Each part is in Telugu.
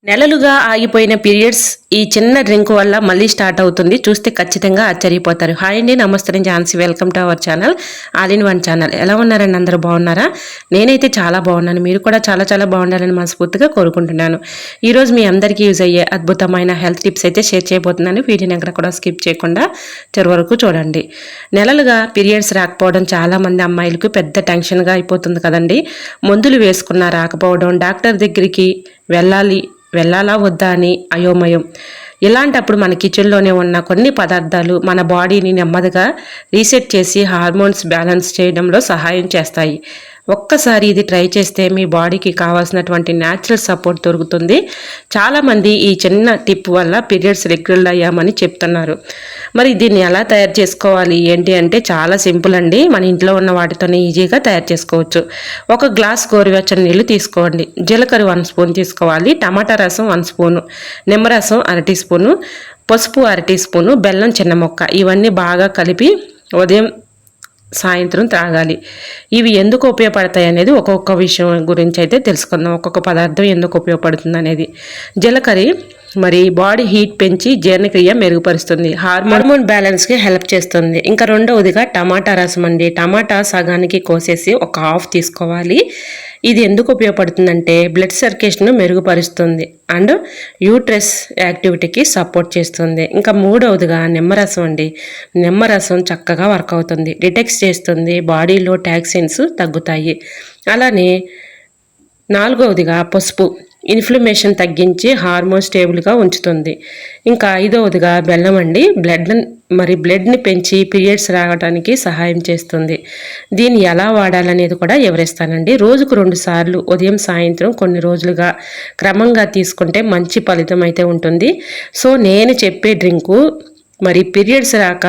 నెలలుగా ఆగిపోయిన పీరియడ్స్ ఈ చిన్న డ్రింక్ వల్ల మళ్ళీ స్టార్ట్ అవుతుంది. చూస్తే ఖచ్చితంగా ఆశ్చర్యపోతారు. హాయ్ అండి, నమస్తే, నేను Jhansi. Welcome to our channel, all in one channel. ఎలా ఉన్నారండి? అందరూ బాగున్నారా? నేనైతే చాలా బాగున్నాను. మీరు కూడా చాలా చాలా బాగుండాలని మనస్ఫూర్తిగా కోరుకుంటున్నాను. ఈరోజు మీ అందరికీ యూజ్ అయ్యే అద్భుతమైన హెల్త్ టిప్స్ అయితే షేర్ చేయబోతున్నాను. వీడియోని ఎక్కడ కూడా స్కిప్ చేయకుండా చివరి వరకు చూడండి. నెలలుగా పీరియడ్స్ రాకపోవడం చాలా మంది అమ్మాయిలకు పెద్ద టెన్షన్గా అయిపోతుంది కదండి. మందులు వేసుకున్నా రాకపోవడం, డాక్టర్ దగ్గరికి వెళ్ళాలా వద్దా అని అయోమయం. ఇలాంటప్పుడు మన కిచెన్లోనే ఉన్న కొన్ని పదార్థాలు మన బాడీని నెమ్మదిగా రీసెట్ చేసి హార్మోన్స్ బ్యాలెన్స్ చేయడంలో సహాయం చేస్తాయి. ఒక్కసారి ఇది ట్రై చేస్తే మీ బాడీకి కావాల్సినటువంటి న్యాచురల్ సపోర్ట్ దొరుకుతుంది. చాలామంది ఈ చిన్న టిప్ వల్ల పీరియడ్స్ రెగ్యులర్ అయ్యామని చెప్తున్నారు. మరి దీన్ని ఎలా తయారు చేసుకోవాలి ఏంటి అంటే చాలా సింపుల్ అండి. మన ఇంట్లో ఉన్న వాటితోనే ఈజీగా తయారు చేసుకోవచ్చు. ఒక గ్లాస్ గోరువెచ్చని నీళ్ళు తీసుకోండి. జీలకర్ర 1 స్పూన్ తీసుకోవాలి. టమాటా రసం 1 స్పూను, నిమ్మరసం 1 టీ స్పూను, పసుపు 1 టీ స్పూను, బెల్లం చిన్న ముక్క. ఇవన్నీ బాగా కలిపి ఉదయం సాయంత్రం త్రాగాలి. ఇవి ఎందుకు ఉపయోగపడతాయి అనేది ఒక్కొక్క విషయం గురించి అయితే తెలుసుకుందాం. ఒక్కొక్క పదార్థం ఎందుకు ఉపయోగపడుతుంది అనేది. జీలకర్ర మరి బాడీ హీట్ పెంచి జీర్ణక్రియ మెరుగుపరుస్తుంది, హార్మోన్ బ్యాలెన్స్కి హెల్ప్ చేస్తుంది. ఇంకా రెండవదిగా టమాటా రసం అండి. టమాటా సగానికి కోసేసి ఒక హాఫ్ తీసుకోవాలి. ఇది ఎందుకు ఉపయోగపడుతుందంటే బ్లడ్ సర్క్యులేషన్ మెరుగుపరుస్తుంది అండ్ యూట్రస్ యాక్టివిటీకి సపోర్ట్ చేస్తుంది. ఇంకా మూడవదిగా నిమ్మరసం అండి. నిమ్మరసం చక్కగా వర్క్ అవుతుంది, డిటాక్స్ చేస్తుంది, బాడీలో టాక్సిన్స్ తగ్గుతాయి. అలానే నాలుగవదిగా పసుపు ఇన్ఫ్లమేషన్ తగ్గించి హార్మోన్ స్టేబుల్గా ఉంచుతుంది. ఇంకా ఐదవదిగా బెల్లం అండి. బ్లడ్ని పెంచి పీరియడ్స్ రావడానికి సహాయం చేస్తుంది. దీన్ని ఎలా వాడాలనేది కూడా వివరిస్తానండి. రోజుకు 2 సార్లు ఉదయం సాయంత్రం కొన్ని రోజులుగా క్రమంగా తీసుకుంటే మంచి ఫలితం అయితే ఉంటుంది. సో నేను చెప్పే డ్రింకు పీరియడ్స్ రాక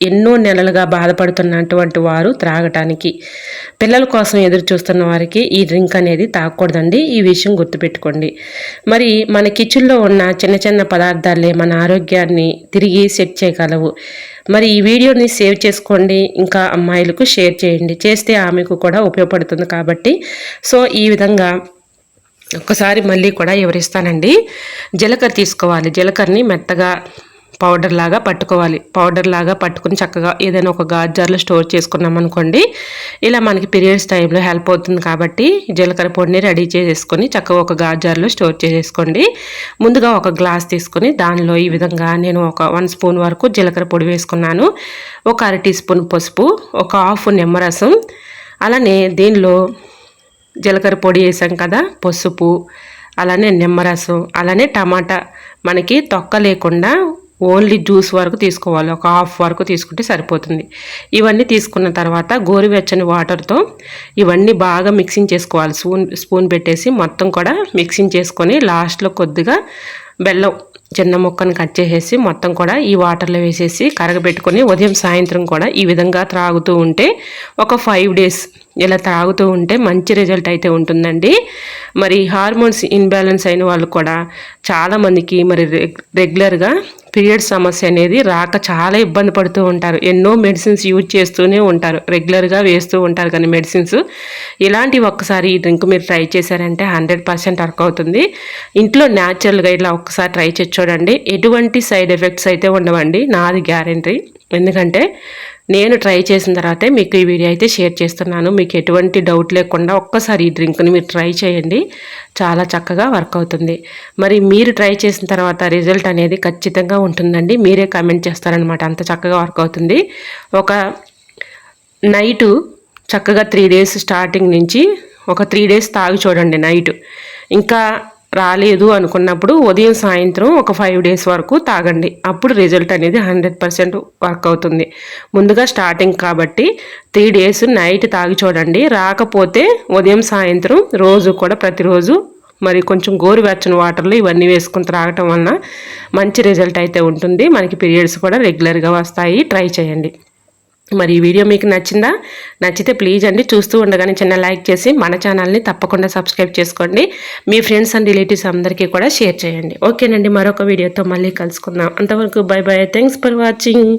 ఎన్నో నెలలుగా బాధపడుతున్నటువంటి వారు త్రాగటానికి, పిల్లల కోసం ఎదురు చూస్తున్న వారికి ఈ డ్రింక్ అనేది తాగకూడదండి. ఈ విషయం గుర్తుపెట్టుకోండి. మన కిచెన్లో ఉన్న చిన్న చిన్న పదార్థాలే మన ఆరోగ్యాన్ని తిరిగి సెట్ చేయగలవు. ఈ వీడియోని సేవ్ చేసుకోండి, ఇంకా అమ్మాయిలకు షేర్ చేయండి. చేస్తే ఆమెకు కూడా ఉపయోగపడుతుంది కాబట్టి. సో ఈ విధంగా ఒక్కసారి మళ్ళీ కూడా వివరిస్తానండి. జీలకర్ర తీసుకోవాలి. జీలకర్రని మెత్తగా పౌడర్ లాగా పట్టుకుని చక్కగా ఏదైనా ఒక గాజు జార్లో స్టోర్ చేసుకున్నాం అనుకోండి. ఇలా మనకి పీరియడ్స్ టైంలో హెల్ప్ అవుతుంది కాబట్టి జీలకర్ర పొడిని రెడీ చేసేసుకొని చక్కగా ఒక గాజు జార్లో స్టోర్ చేసేసుకోండి. ముందుగా ఒక గ్లాస్ తీసుకొని దానిలో ఈ విధంగా నేను ఒక 1 స్పూన్ వరకు జీలకర్ర పొడి వేసుకున్నాను. ఒక 1/2 టీ స్పూన్ పసుపు, ఒక హాఫ్ నిమ్మరసం, అలానే దీనిలో జీలకర్ర పొడి వేసాం కదా, పసుపు, అలానే నిమ్మరసం, అలానే టమాటా మనకి తొక్క లేకుండా ఓన్లీ జ్యూస్ వరకు తీసుకోవాలి. ఒక హాఫ్ వరకు తీసుకుంటే సరిపోతుంది. ఇవన్నీ తీసుకున్న తర్వాత గోరువెచ్చని వాటర్తో ఇవన్నీ బాగా మిక్సింగ్ చేసుకోవాలి. స్పూన్ పెట్టేసి మొత్తం కూడా మిక్సింగ్ చేసుకొని లాస్ట్లో కొద్దిగా బెల్లం చిన్న ముక్కను కట్ చేసేసి మొత్తం కూడా ఈ వాటర్లో వేసేసి కరగబెట్టుకొని ఉదయం సాయంత్రం కూడా ఈ విధంగా త్రాగుతూ ఉంటే ఒక 5 డేస్ ఇలా త్రాగుతూ ఉంటే మంచి రిజల్ట్ అయితే ఉంటుందండి. హార్మోన్స్ ఇన్బ్యాలెన్స్ అయిన వాళ్ళు కూడా చాలామందికి రెగ్యులర్గా పీరియడ్స్ సమస్య అనేది రాక చాలా ఇబ్బంది పడుతూ ఉంటారు. ఎన్నో మెడిసిన్స్ యూజ్ చేస్తూనే ఉంటారు, రెగ్యులర్గా వేస్తూ ఉంటారు కానీ మెడిసిన్స్. ఇలాంటివి ఒక్కసారి ఈ డ్రింక్ మీరు ట్రై చేశారంటే 100% వర్క్ అవుతుంది. ఇంట్లో న్యాచురల్గా ఇలా ఒక్కసారి ట్రై చేసి చూడండి. ఎటువంటి సైడ్ ఎఫెక్ట్స్ అయితే ఉండవండి, నాది గ్యారెంటీ. ఎందుకంటే నేను ట్రై చేసిన తర్వాతే మీకు ఈ వీడియో అయితే షేర్ చేస్తున్నాను. మీకు ఎటువంటి డౌట్ లేకుండా ఒక్కసారి ఈ డ్రింక్ని మీరు ట్రై చేయండి, చాలా చక్కగా వర్క్ అవుతుంది. మీరు ట్రై చేసిన తర్వాత రిజల్ట్ అనేది ఖచ్చితంగా ఉంటుందండి. మీరే కామెంట్ చేస్తారనమాట, అంత చక్కగా వర్క్ అవుతుంది. ఒక నైటు చక్కగా 3 డేస్ స్టార్టింగ్ నుంచి ఒక 3 డేస్ తాగి చూడండి నైట్. ఇంకా రాలేదు అనుకున్నప్పుడు ఉదయం సాయంత్రం ఒక 5 డేస్ వరకు తాగండి. అప్పుడు రిజల్ట్ అనేది 100% వర్క్ అవుతుంది. ముందుగా స్టార్టింగ్ కాబట్టి 3 డేస్ నైట్ తాగి చూడండి. రాకపోతే ఉదయం సాయంత్రం రోజు కూడా ప్రతిరోజు కొంచెం గోరువెచ్చని వాటర్లో ఇవన్నీ వేసుకుని త్రాగటం వలన మంచి రిజల్ట్ అయితే ఉంటుంది. మనకి పీరియడ్స్ కూడా రెగ్యులర్గా వస్తాయి. ట్రై చేయండి. ఈ వీడియో మీకు నచ్చితే ప్లీజ్ అండి చూస్తూ ఉండగానే చిన్న లైక్ చేసి మన ఛానల్ని తప్పకుండా సబ్స్క్రైబ్ చేసుకోండి. మీ ఫ్రెండ్స్ అండ్ రిలేటివ్స్ అందరికీ కూడా షేర్ చేయండి. ఓకేనండి, మరొక వీడియోతో మళ్ళీ కలుసుకుందాం. అంతవరకు by by. Thanks for watching.